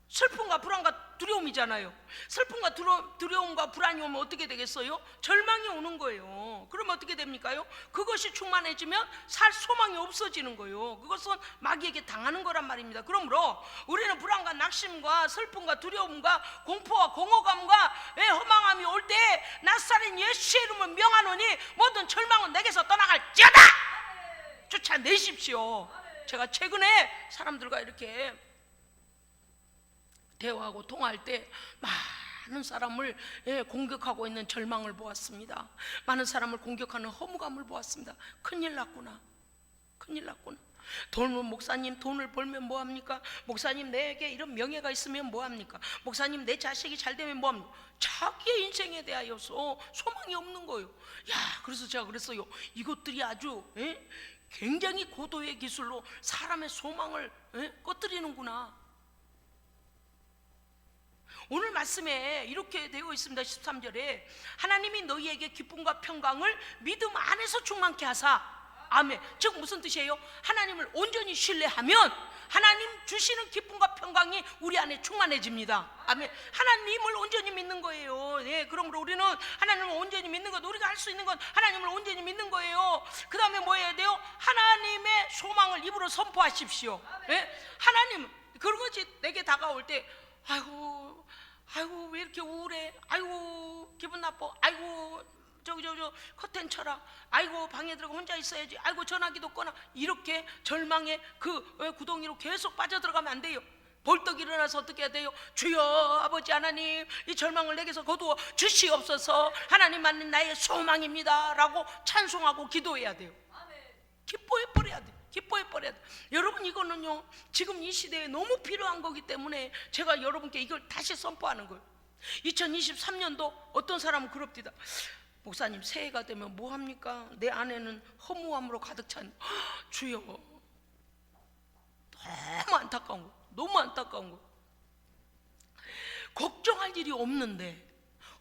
슬픔과 불안과 두려움이잖아요. 슬픔과 두려움과 불안이 오면 어떻게 되겠어요? 절망이 오는 거예요. 그러면 어떻게 됩니까요? 그것이 충만해지면 살 소망이 없어지는 거예요. 그것은 마귀에게 당하는 거란 말입니다. 그러므로 우리는 불안과 낙심과 슬픔과 두려움과 공포와 공허감과 허망함이 올 때 나사렛 예수의 이름을 명하노니 모든 절망은 내게서 떠나갈지어다! 쫓아내십시오. 제가 최근에 사람들과 이렇게 대화하고 통화할 때 많은 사람을 공격하고 있는 절망을 보았습니다. 많은 사람을 공격하는 허무감을 보았습니다. 큰일 났구나, 큰일 났구나. 목사님 돈을 벌면 뭐합니까? 목사님 내게 이런 명예가 있으면 뭐합니까? 목사님 내 자식이 잘 되면 뭐합니까? 자기의 인생에 대하여서 소망이 없는 거예요. 그래서 제가 그랬어요. 이것들이 아주 굉장히 고도의 기술로 사람의 소망을 꺼뜨리는구나. 오늘 말씀에 이렇게 되어 있습니다. 13절에 하나님이 너희에게 기쁨과 평강을 믿음 안에서 충만케 하사. 아멘. 즉 무슨 뜻이에요? 하나님을 온전히 신뢰하면 하나님 주시는 기쁨과 평강이 우리 안에 충만해집니다. 아멘. 하나님을 온전히 믿는 거예요. 그러므로 우리는 하나님을 온전히 믿는 것, 우리가 할 수 있는 건 하나님을 온전히 믿는 거예요. 그 다음에 뭐 해야 돼요? 하나님의 소망을 입으로 선포하십시오. 하나님, 그것이 내게 다가올 때 아이고 왜 이렇게 우울해? 아이고 기분 나빠. 아이고 저 커튼 쳐라. 아이고 방에 들어가 혼자 있어야지. 아이고 전화기도 꺼놔. 이렇게 절망의 그 구덩이로 계속 빠져들어가면 안 돼요. 벌떡 일어나서 어떻게 해야 돼요? 주여 아버지 하나님, 이 절망을 내게서 거두어 주시옵소서. 하나님만은 나의 소망입니다 라고 찬송하고 기도해야 돼요. 기뻐해 버려야 돼요. 기뻐해 버려야 돼. 여러분, 이거는요 지금 이 시대에 너무 필요한 거기 때문에 제가 여러분께 이걸 다시 선포하는 거예요. 2023년도 어떤 사람은 그럽디다. 목사님 새해가 되면 뭐합니까? 내 안에는 허무함으로 가득 찬. 주여, 너무 안타까운 거, 너무 안타까운 거. 걱정할 일이 없는데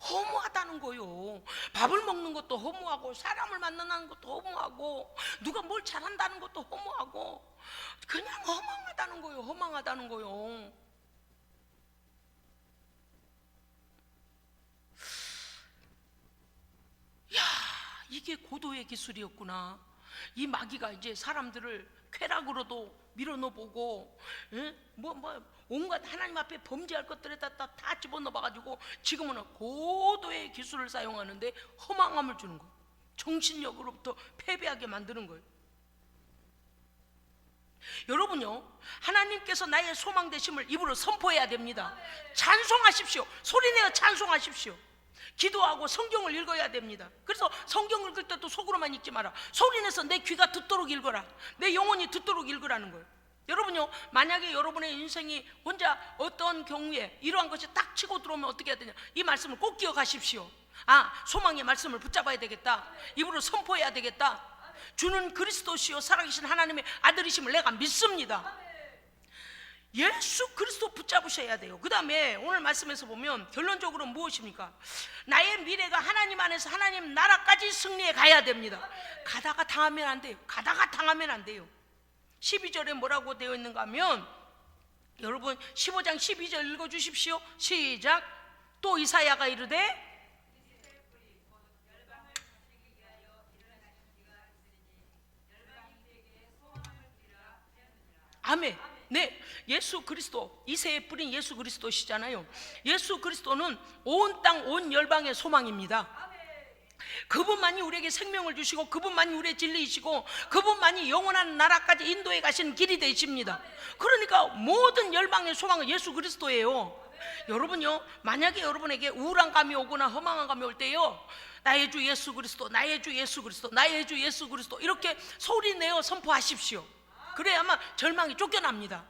허무하다는 거요. 밥을 먹는 것도 허무하고, 사람을 만나는 것도 허무하고, 누가 뭘 잘한다는 것도 허무하고, 그냥 허망하다는 거요. 허망하다는 거요. 야, 이게 고도의 기술이었구나. 이 마귀가 이제 사람들을 쾌락으로도 밀어넣어보고, 온갖 하나님 앞에 범죄할 것들에다 다 집어넣어봐가지고 지금은 고도의 기술을 사용하는데 허망함을 주는 거예요. 정신력으로부터 패배하게 만드는 거예요. 여러분요, 하나님께서 나의 소망 되심을 입으로 선포해야 됩니다. 찬송하십시오. 소리내어 찬송하십시오. 기도하고 성경을 읽어야 됩니다. 그래서 성경 읽을 때도 속으로만 읽지 마라. 소리내서 내 귀가 듣도록 읽어라. 내 영혼이 듣도록 읽으라는 거예요. 여러분요, 만약에 여러분의 인생이 혼자 어떤 경우에 이러한 것이 딱 치고 들어오면 어떻게 해야 되냐, 이 말씀을 꼭 기억하십시오. 소망의 말씀을 붙잡아야 되겠다. 입으로 선포해야 되겠다. 주는 그리스도시요 살아계신 하나님의 아들이심을 내가 믿습니다. 예수 그리스도 붙잡으셔야 돼요. 그 다음에 오늘 말씀에서 보면 결론적으로 무엇입니까? 나의 미래가 하나님 안에서 하나님 나라까지 승리해 가야 됩니다. 가다가 당하면 안 돼요. 가다가 당하면 안 돼요. 12절에 뭐라고 되어 있는가 하면, 여러분 15장 12절 읽어주십시오. 시작. 또 이사야가 이르되, 아멘. 네, 예수 그리스도, 이새의 뿌린 예수 그리스도시잖아요. 예수 그리스도는 온 땅 온 열방의 소망입니다. 그분만이 우리에게 생명을 주시고, 그분만이 우리의 진리이시고, 그분만이 영원한 나라까지 인도해 가시는 길이 되십니다. 그러니까 모든 열방의 소망은 예수 그리스도예요. 여러분요, 만약에 여러분에게 우울한 감이 오거나 허망한 감이 올 때요, 나의 주 예수 그리스도, 나의 주 예수 그리스도, 나의 주 예수 그리스도 이렇게 소리내어 선포하십시오. 그래야만 절망이 쫓겨납니다.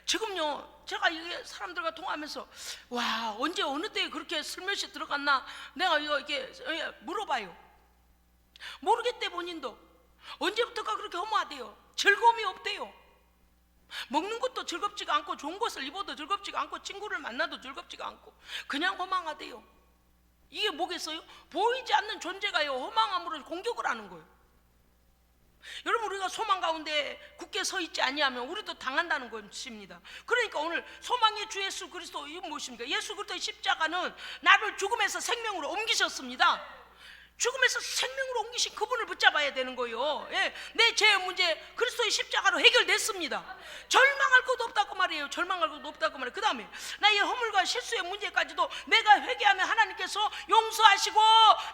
지금요, 제가 이게 사람들과 통화하면서 와, 언제 어느 때에 그렇게 슬며시 들어갔나 내가 이렇게 물어봐요. 모르겠대. 본인도 언제부터가 그렇게 허무하대요. 즐거움이 없대요. 먹는 것도 즐겁지가 않고, 좋은 것을 입어도 즐겁지가 않고, 친구를 만나도 즐겁지가 않고, 그냥 허망하대요. 이게 뭐겠어요? 보이지 않는 존재가요, 허망함으로 공격을 하는 거예요. 여러분, 우리가 소망 가운데 굳게 서 있지 아니하면 우리도 당한다는 것입니다. 그러니까 오늘 소망의 주 예수 그리스도, 이건 무엇입니까? 예수 그리스도의 십자가는 나를 죽음에서 생명으로 옮기셨습니다. 죽음에서 생명으로 옮기신 그분을 붙잡아야 되는 거예요. 예, 내 죄의 문제 그리스도의 십자가로 해결됐습니다. 절망할 것도 없다고 말이에요. 절망할 것도 없다고 말이에요. 그 다음에 나의 허물과 실수의 문제까지도 내가 회개하면 하나님께서 용서하시고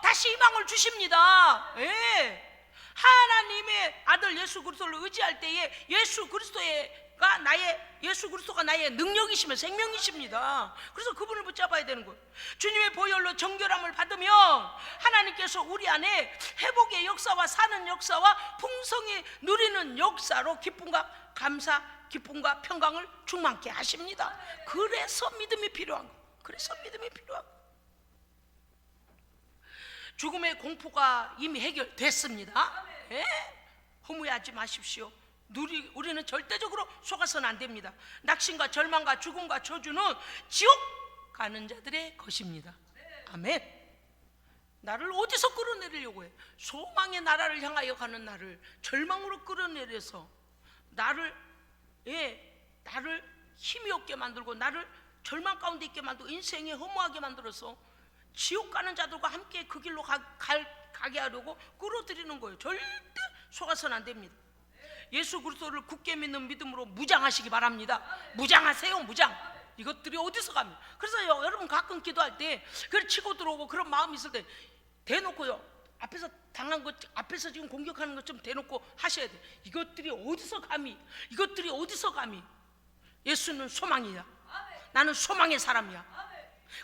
다시 희망을 주십니다. 예. 하나님의 아들 예수 그리스도를 의지할 때에 예수 그리스도가 나의 능력이시며 생명이십니다. 그래서 그분을 붙잡아야 되는 거예요. 주님의 보혈로 정결함을 받으면 하나님께서 우리 안에 회복의 역사와 사는 역사와 풍성히 누리는 역사로 기쁨과 감사, 기쁨과 평강을 충만케 하십니다. 그래서 믿음이 필요한 거예요. 그래서 믿음이 필요한 거예요. 죽음의 공포가 이미 해결됐습니다. 예? 허무해하지 마십시오. 우리는 절대적으로 속아서는 안 됩니다. 낙심과 절망과 죽음과 저주는 지옥 가는 자들의 것입니다. 아멘. 나를 어디서 끌어내리려고 해? 소망의 나라를 향하여 가는 나를 절망으로 끌어내려서 나를 힘이 없게 만들고, 나를 절망 가운데 있게 만들고, 인생에 허무하게 만들어서 지옥 가는 자들과 함께 그 길로 가게 하려고 끌어들이는 거예요. 절대 속아서는 안 됩니다. 예수 그리스도를 굳게 믿는 믿음으로 무장하시기 바랍니다. 무장하세요. 무장. 이것들이 어디서 가면. 그래서 여러분 가끔 기도할 때 그걸 치고 들어오고 그런 마음이 있을 때 대놓고요, 앞에서 당한 것, 앞에서 지금 공격하는 것 좀 대놓고 하셔야 돼. 이것들이 어디서 감히, 이것들이 어디서 감히. 예수는 소망이야. 나는 소망의 사람이야.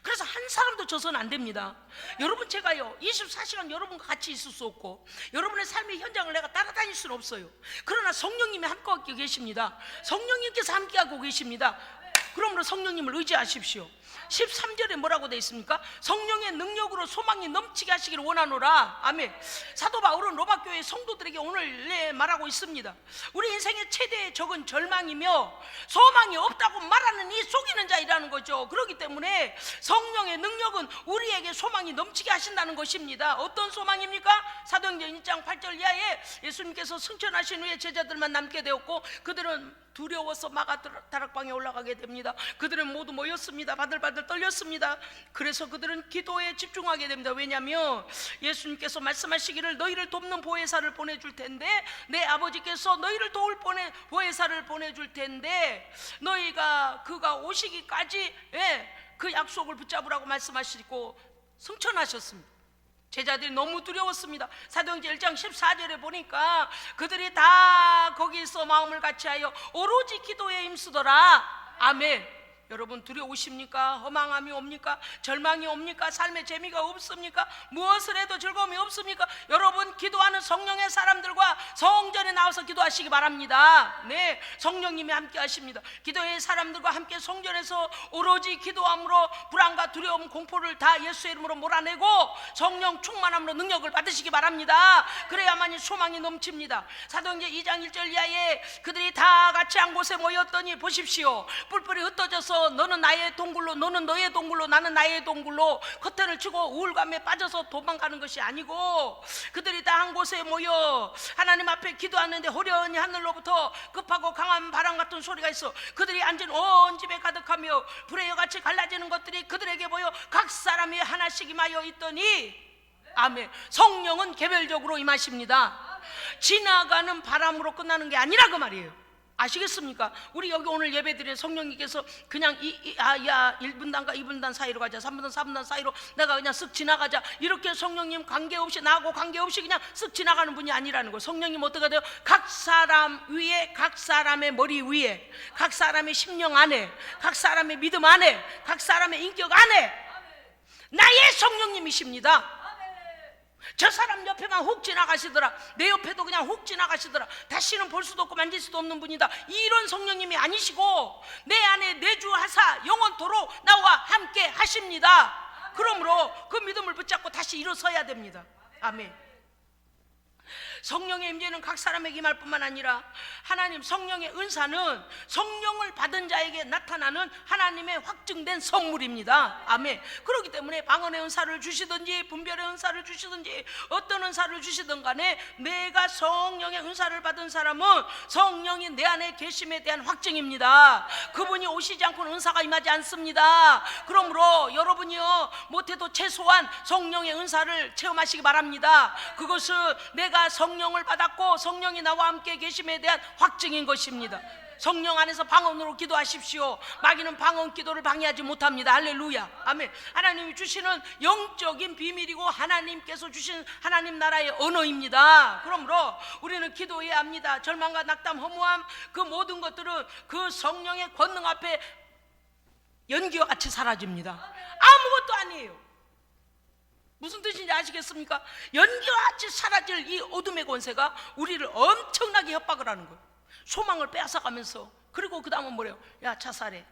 그래서 한 사람도 져서는 안 됩니다. 여러분, 제가요 24시간 여러분과 같이 있을 수 없고 여러분의 삶의 현장을 내가 따라다닐 수는 없어요. 그러나 성령님이 함께하고 계십니다. 성령님께서 함께하고 계십니다. 그러므로 성령님을 의지하십시오. 13절에 뭐라고 되어 있습니까? 성령의 능력으로 소망이 넘치게 하시기를 원하노라. 아멘. 사도 바울은 로마교회 성도들에게 오늘 말하고 있습니다. 우리 인생의 최대의 적은 절망이며 소망이 없다고 말하는 이 속이는 자이라는 거죠. 그렇기 때문에 성령의 능력은 우리에게 소망이 넘치게 하신다는 것입니다. 어떤 소망입니까? 사도행전 1장 8절 이하에 예수님께서 승천하신 후에 제자들만 남게 되었고 그들은 두려워서 마가 다락방에 올라가게 됩니다. 그들은 모두 모였습니다. 바들바들 떨렸습니다. 그래서 그들은 기도에 집중하게 됩니다. 왜냐하면 예수님께서 말씀하시기를 너희를 돕는 보혜사를 보내줄 텐데, 내 아버지께서 너희를 도울 보혜사를 보내줄 텐데 그가 오시기까지 그 약속을 붙잡으라고 말씀하시고 승천하셨습니다. 제자들이 너무 두려웠습니다. 사도행전 1장 14절에 보니까 그들이 다 거기서 마음을 같이하여 오로지 기도에 힘쓰더라. 아멘. 여러분, 두려우십니까? 허망함이 옵니까? 절망이 옵니까? 삶의 재미가 없습니까? 무엇을 해도 즐거움이 없습니까? 여러분, 기도하는 성령의 사람들과 성전에 나와서 기도하시기 바랍니다. 네, 성령님이 함께 하십니다. 기도의 사람들과 함께 성전에서 오로지 기도함으로 불안과 두려움, 공포를 다 예수의 이름으로 몰아내고 성령 충만함으로 능력을 받으시기 바랍니다. 그래야만이 소망이 넘칩니다. 사도행전 2장 1절 이하에 그들이 다 같이 한 곳에 모였더니 보십시오, 뿔뿔이 흩어져서 너는 나의 동굴로, 너는 너의 동굴로, 나는 나의 동굴로 커튼을 치고 우울감에 빠져서 도망가는 것이 아니고 그들이 다 한 곳에 모여 하나님 앞에 기도하는데 호련히 하늘로부터 급하고 강한 바람 같은 소리가 있어 그들이 앉은 온 집에 가득하며 불의 여같이 갈라지는 것들이 그들에게 보여 각 사람이 하나씩 임하여 있더니, 아멘. 성령은 개별적으로 임하십니다. 지나가는 바람으로 끝나는 게 아니라 그 말이에요. 아시겠습니까? 우리 여기 오늘 예배드린 성령님께서 그냥 1분단과 2분단 사이로 가자, 3분단 4분단 사이로 내가 그냥 쓱 지나가자, 이렇게 성령님 관계없이, 나하고 관계없이 그냥 쓱 지나가는 분이 아니라는 거예요. 성령님 어떻게 돼요? 각 사람 위에, 각 사람의 머리 위에, 각 사람의 심령 안에, 각 사람의 믿음 안에, 각 사람의 인격 안에 나의 성령님이십니다. 저 사람 옆에만 훅 지나가시더라, 내 옆에도 그냥 훅 지나가시더라, 다시는 볼 수도 없고 만질 수도 없는 분이다, 이런 성령님이 아니시고 내 안에 내주하사 영원토록 나와 함께 하십니다. 그러므로 그 믿음을 붙잡고 다시 일어서야 됩니다. 아멘. 성령의 임재는 각 사람에게 임할 뿐만 아니라 하나님 성령의 은사는 성령을 받은 자에게 나타나는 하나님의 확증된 선물입니다. 아멘. 그렇기 때문에 방언의 은사를 주시든지 분별의 은사를 주시든지 어떤 은사를 주시든 간에 내가 성령의 은사를 받은 사람은 성령이 내 안에 계심에 대한 확증입니다. 그분이 오시지 않고는 은사가 임하지 않습니다. 그러므로 여러분이요, 못해도 최소한 성령의 은사를 체험하시기 바랍니다. 그것은 내가 성령을 받았고 성령이 나와 함께 계심에 대한 확증인 것입니다. 성령 안에서 방언으로 기도하십시오. 마귀는 방언 기도를 방해하지 못합니다. 할렐루야. 아멘. 하나님이 주시는 영적인 비밀이고 하나님께서 주신 하나님 나라의 언어입니다. 그러므로 우리는 기도해야 합니다. 절망과 낙담, 허무함, 그 모든 것들은 그 성령의 권능 앞에 연기와 같이 사라집니다. 아무것도 아니에요. 무슨 뜻인지 아시겠습니까? 연기와 같이 사라질 이 어둠의 권세가 우리를 엄청나게 협박을 하는 거예요. 소망을 빼앗아가면서, 그리고 그 다음은 뭐래요? 야, 자살해.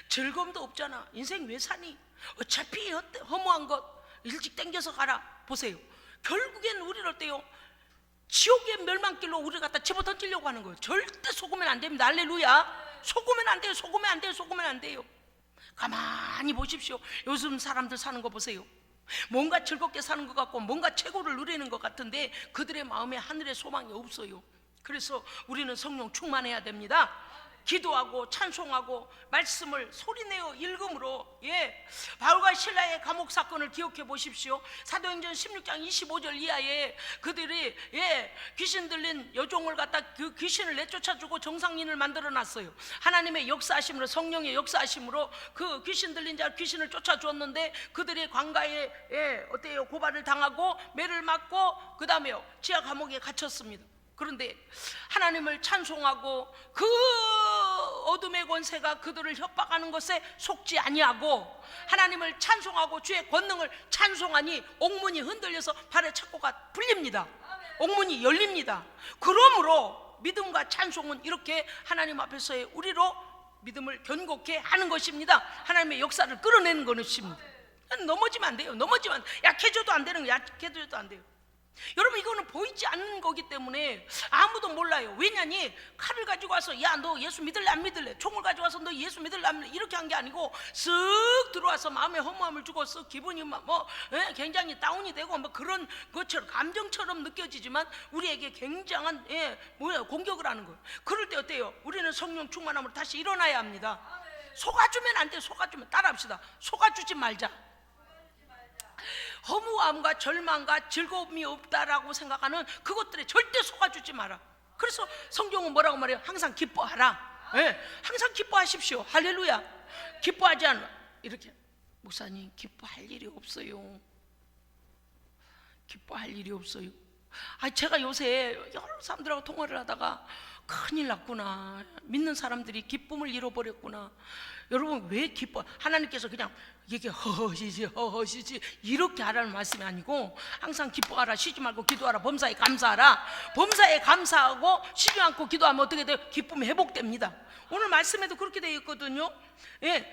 즐거움도 없잖아. 인생 왜 사니? 어차피 허무한 것 일찍 땡겨서 가라. 보세요, 결국엔 우리를 어때요? 지옥의 멸망길로 우리를 갖다 집어던지려고 하는 거예요. 절대 속으면 안 됩니다. 할렐루야. 속으면 안 돼요. 가만히 보십시오. 요즘 사람들 사는 거 보세요. 뭔가 즐겁게 사는 것 같고 뭔가 최고를 누리는 것 같은데 그들의 마음에 하늘의 소망이 없어요. 그래서 우리는 성령 충만해야 됩니다. 기도하고 찬송하고 말씀을 소리내어 읽음으로, 바울과 실라의 감옥 사건을 기억해 보십시오. 사도행전 16장 25절 이하에 그들이 귀신 들린 여종을 갖다 그 귀신을 내쫓아주고 정상인을 만들어 놨어요. 하나님의 역사하심으로, 성령의 역사하심으로 그 귀신 들린 자 귀신을 쫓아주었는데 그들이 광가에 어때요? 고발을 당하고 매를 맞고 그 다음에 지하 감옥에 갇혔습니다. 그런데 하나님을 찬송하고 그 어둠의 권세가 그들을 협박하는 것에 속지 아니하고 하나님을 찬송하고 주의 권능을 찬송하니 옥문이 흔들려서 발의 착고가 풀립니다. 옥문이 열립니다. 그러므로 믿음과 찬송은 이렇게 하나님 앞에서의 우리로 믿음을 견고케 하는 것입니다. 하나님의 역사를 끌어내는 것입니다. 넘어지면 안 돼요. 약해져도 안 되는 거예요. 약해져도 안 돼요. 여러분, 이거는 보이지 않는 거기 때문에 아무도 몰라요. 왜냐니 칼을 가지고 와서 야, 너 예수 믿을래 안 믿을래? 총을 가지고 와서 너 예수 믿을래 안 믿을래? 이렇게 한 게 아니고 쓱 들어와서 마음에 허무함을 주고 쓱 기분이 굉장히 다운이 되고 그런 것처럼 감정처럼 느껴지지만 우리에게 굉장한 공격을 하는 거예요. 그럴 때 어때요? 우리는 성령 충만함으로 다시 일어나야 합니다. 속아주면 안 돼. 따라합시다. 속아주지 말자. 허무함과 절망과 즐거움이 없다라고 생각하는 그것들에 절대 속아주지 마라. 그래서 성경은 뭐라고 말해요? 항상 기뻐하라. 항상 기뻐하십시오. 할렐루야. 기뻐하지 않아. 이렇게 목사님 기뻐할 일이 없어요. 제가 요새 여러 사람들하고 통화를 하다가 큰일 났구나. 믿는 사람들이 기쁨을 잃어버렸구나. 여러분, 왜 기뻐? 하나님께서 그냥 이게 허허시지 이렇게 하라는 말씀이 아니고 항상 기뻐하라, 쉬지 말고 기도하라, 범사에 감사하라. 범사에 감사하고 쉬지 않고 기도하면 어떻게 돼요? 기쁨이 회복됩니다. 오늘 말씀에도 그렇게 되어 있거든요.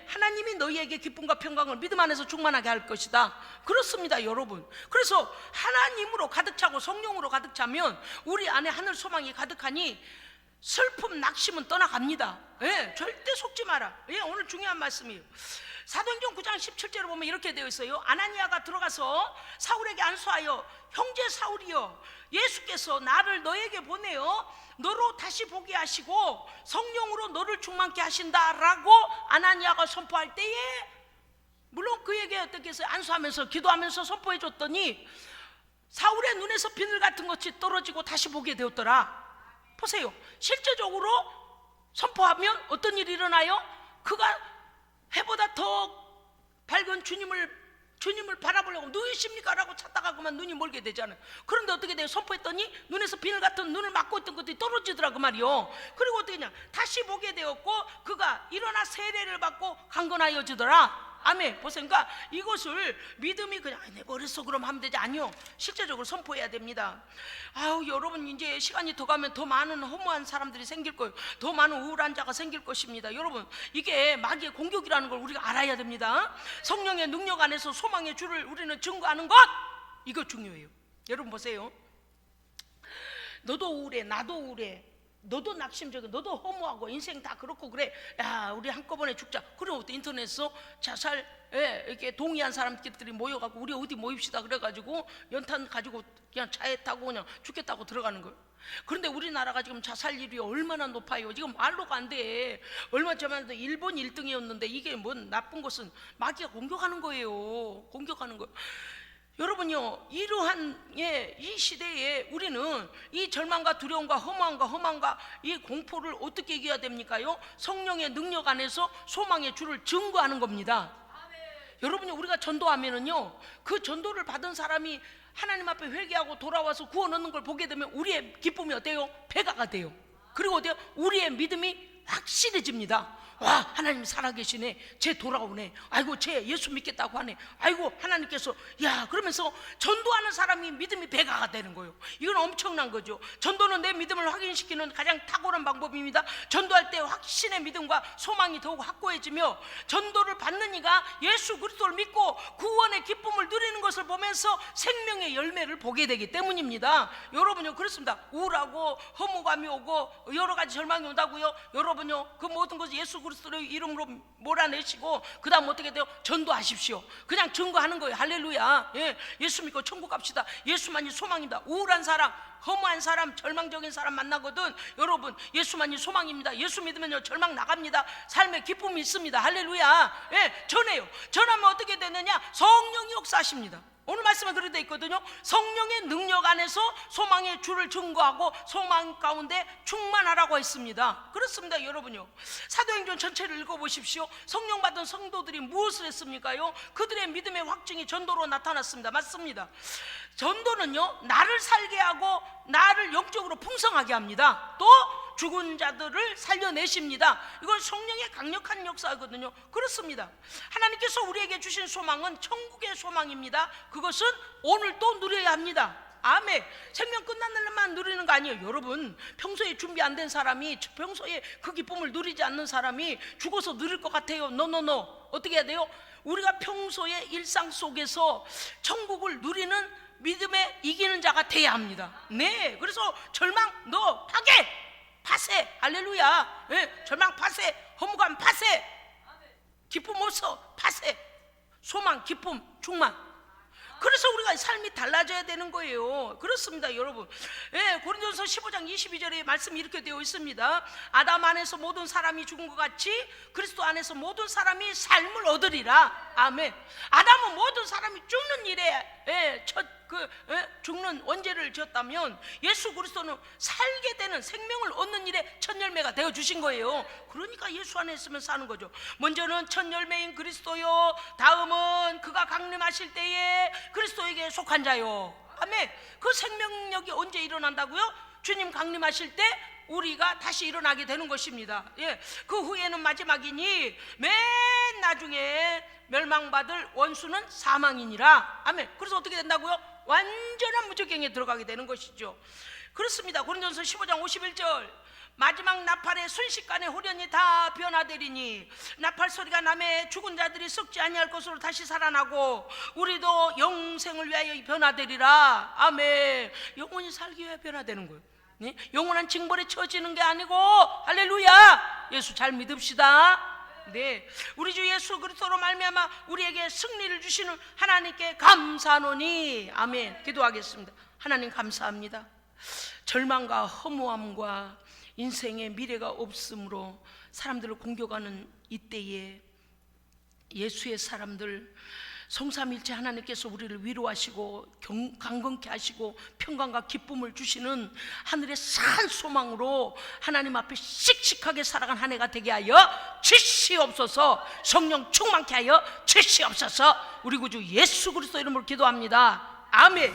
하나님이 너희에게 기쁨과 평강을 믿음 안에서 충만하게 할 것이다. 그렇습니다, 여러분. 그래서 하나님으로 가득 차고 성령으로 가득 차면 우리 안에 하늘 소망이 가득하니 슬픔, 낙심은 떠나갑니다. 절대 속지 마라. 오늘 중요한 말씀이에요. 사도행전 9장 17절에 보면 이렇게 되어 있어요. 아나니아가 들어가서 사울에게 안수하여 형제 사울이여, 예수께서 나를 너에게 보내어 너로 다시 보게 하시고 성령으로 너를 충만케 하신다라고 아나니아가 선포할 때에, 물론 그에게 어떻게 해서 안수하면서 기도하면서 선포해 줬더니 사울의 눈에서 비늘 같은 것이 떨어지고 다시 보게 되었더라. 보세요. 실제적으로 선포하면 어떤 일이 일어나요? 그가 해보다 더 밝은 주님을 바라보려고 누구십니까? 라고 찾다가 그만 눈이 멀게 되잖아요. 그런데 어떻게 돼요? 선포했더니 눈에서 비늘 같은 눈을 막고 있던 것들이 떨어지더라 그 말이요. 그리고 어떻게 되냐, 다시 보게 되었고 그가 일어나 세례를 받고 강건하여지더라. 아멘. 보세요. 그러니까 이것을 믿음이 그냥 내 머릿속으로 하면 되지, 아니요, 실제적으로 선포해야 됩니다. 아우, 여러분, 이제 시간이 더 가면 더 많은 허무한 사람들이 생길 거예요. 더 많은 우울한 자가 생길 것입니다. 여러분, 이게 마귀의 공격이라는 걸 우리가 알아야 됩니다. 성령의 능력 안에서 소망의 주를 우리는 증거하는 것, 이거 중요해요. 여러분 보세요. 너도 우울해, 나도 우울해, 너도 낙심적이고 너도 허무하고 인생 다 그렇고 그래, 야 우리 한꺼번에 죽자. 그리고 또 인터넷에서 자살 이렇게 동의한 사람들이 모여가지고 우리 어디 모입시다 그래가지고 연탄 가지고 그냥 차에 타고 그냥 죽겠다고 들어가는 거예요. 그런데 우리나라가 지금 자살률이 얼마나 높아요. 지금 말로가 안 돼. 얼마 전에도 일본 1등이었는데 이게 뭔 나쁜 것은 마귀가 공격하는 거예요. 공격하는 거예요. 여러분요, 이러한 이 시대에 우리는 이 절망과 두려움과 허망과 이 공포를 어떻게 이겨야 됩니까요? 성령의 능력 안에서 소망의 주를 증거하는 겁니다. 여러분요, 우리가 전도하면은요, 그 전도를 받은 사람이 하나님 앞에 회개하고 돌아와서 구원 얻는 걸 보게 되면 우리의 기쁨이 어때요? 배가가 돼요. 그리고 어때요? 우리의 믿음이 확실해집니다. 와, 하나님 살아계시네, 쟤 돌아오네, 아이고 쟤 예수 믿겠다고 하네, 아이고 하나님께서, 야, 그러면서 전도하는 사람이 믿음이 배가가 되는 거예요. 이건 엄청난 거죠. 전도는 내 믿음을 확인시키는 가장 탁월한 방법입니다. 전도할 때 확신의 믿음과 소망이 더욱 확고해지며 전도를 받는 이가 예수 그리스도를 믿고 구원의 기쁨을 누리는 것을 보면서 생명의 열매를 보게 되기 때문입니다. 여러분요, 그렇습니다. 우울하고 허무감이 오고 여러 가지 절망이 온다고요. 여러분요, 그 모든 것을 예수 그리스도의 이름으로 몰아내시고 그 다음 어떻게 돼요? 전도하십시오. 그냥 증거하는 거예요. 할렐루야. 예수 믿고 천국 갑시다. 예수만이 소망입니다. 우울한 사람, 허무한 사람, 절망적인 사람 만나거든, 여러분, 예수만이 소망입니다. 예수 믿으면요, 절망 나갑니다. 삶의 기쁨이 있습니다. 할렐루야. 전해요. 전하면 어떻게 되느냐? 성령이 역사하십니다. 오늘 말씀에 그렇게 되어 있거든요. 성령의 능력 안에서 소망의 주를 증거하고 소망 가운데 충만하라고 했습니다. 그렇습니다. 여러분요, 사도행전 전체를 읽어보십시오. 성령 받은 성도들이 무엇을 했습니까요? 그들의 믿음의 확증이 전도로 나타났습니다. 맞습니다. 전도는요, 나를 살게 하고 나를 영적으로 풍성하게 합니다. 또 죽은 자들을 살려내십니다. 이건 성령의 강력한 역사거든요. 그렇습니다. 하나님께서 우리에게 주신 소망은 천국의 소망입니다. 그것은 오늘 또 누려야 합니다. 아멘. 생명 끝나는 날만 누리는 거 아니에요. 여러분, 평소에 준비 안 된 사람이, 평소에 그 기쁨을 누리지 않는 사람이 죽어서 누릴 것 같아요. 노노노. 어떻게 해야 돼요? 우리가 평소에 일상 속에서 천국을 누리는 믿음에 이기는 자가 돼야 합니다. 네, 그래서 절망 너 파세, 할렐루야. 절망 파세, 허무감 파세, 기쁨 없어 파세, 소망, 기쁨, 충만. 그래서 우리가 삶이 달라져야 되는 거예요. 그렇습니다, 여러분. 고린도전서 15장 22절에 말씀이 이렇게 되어 있습니다. 아담 안에서 모든 사람이 죽은 것 같이 그리스도 안에서 모든 사람이 삶을 얻으리라. 아멘. 아담은 모든 사람이 죽는 일에 죽는 원죄를 지었다면 예수 그리스도는 살게 되는 생명을 얻는 일에 첫 열매가 되어 주신 거예요. 그러니까 예수 안에 있으면 사는 거죠. 먼저는 첫 열매인 그리스도요, 다음은 그가 강림하실 때에 그리스도에게 속한 자요. 아멘. 그 생명력이 언제 일어난다고요? 주님 강림하실 때 우리가 다시 일어나게 되는 것입니다. 그 후에는 마지막이니 맨 나중에 멸망받을 원수는 사망이니라. 아멘. 그래서 어떻게 된다고요? 완전한 무적경에 들어가게 되는 것이죠. 그렇습니다. 고린도전서 15장 51절, 마지막 나팔의 순식간에 후련히 다 변화되리니 나팔 소리가 나매 죽은 자들이 썩지 아니할 것으로 다시 살아나고 우리도 영생을 위하여 변화되리라. 아멘. 영원히 살기 위해 변화되는 거예요. 네? 영원한 징벌에 처지는 게 아니고, 할렐루야. 예수 잘 믿읍시다. 네, 우리 주 예수 그리스도로 말미암아 우리에게 승리를 주시는 하나님께 감사하노니. 아멘. 기도하겠습니다. 하나님 감사합니다. 절망과 허무함과 인생의 미래가 없으므로 사람들을 공격하는 이때에 예수의 사람들, 성삼일체 하나님께서 우리를 위로하시고 강건케 하시고 평강과 기쁨을 주시는 하늘의 산 소망으로 하나님 앞에 씩씩하게 살아간 한 해가 되게 하여 주시옵소서. 성령 충만케 하여 주시옵소서. 우리 구주 예수 그리스도 이름으로 기도합니다. 아멘.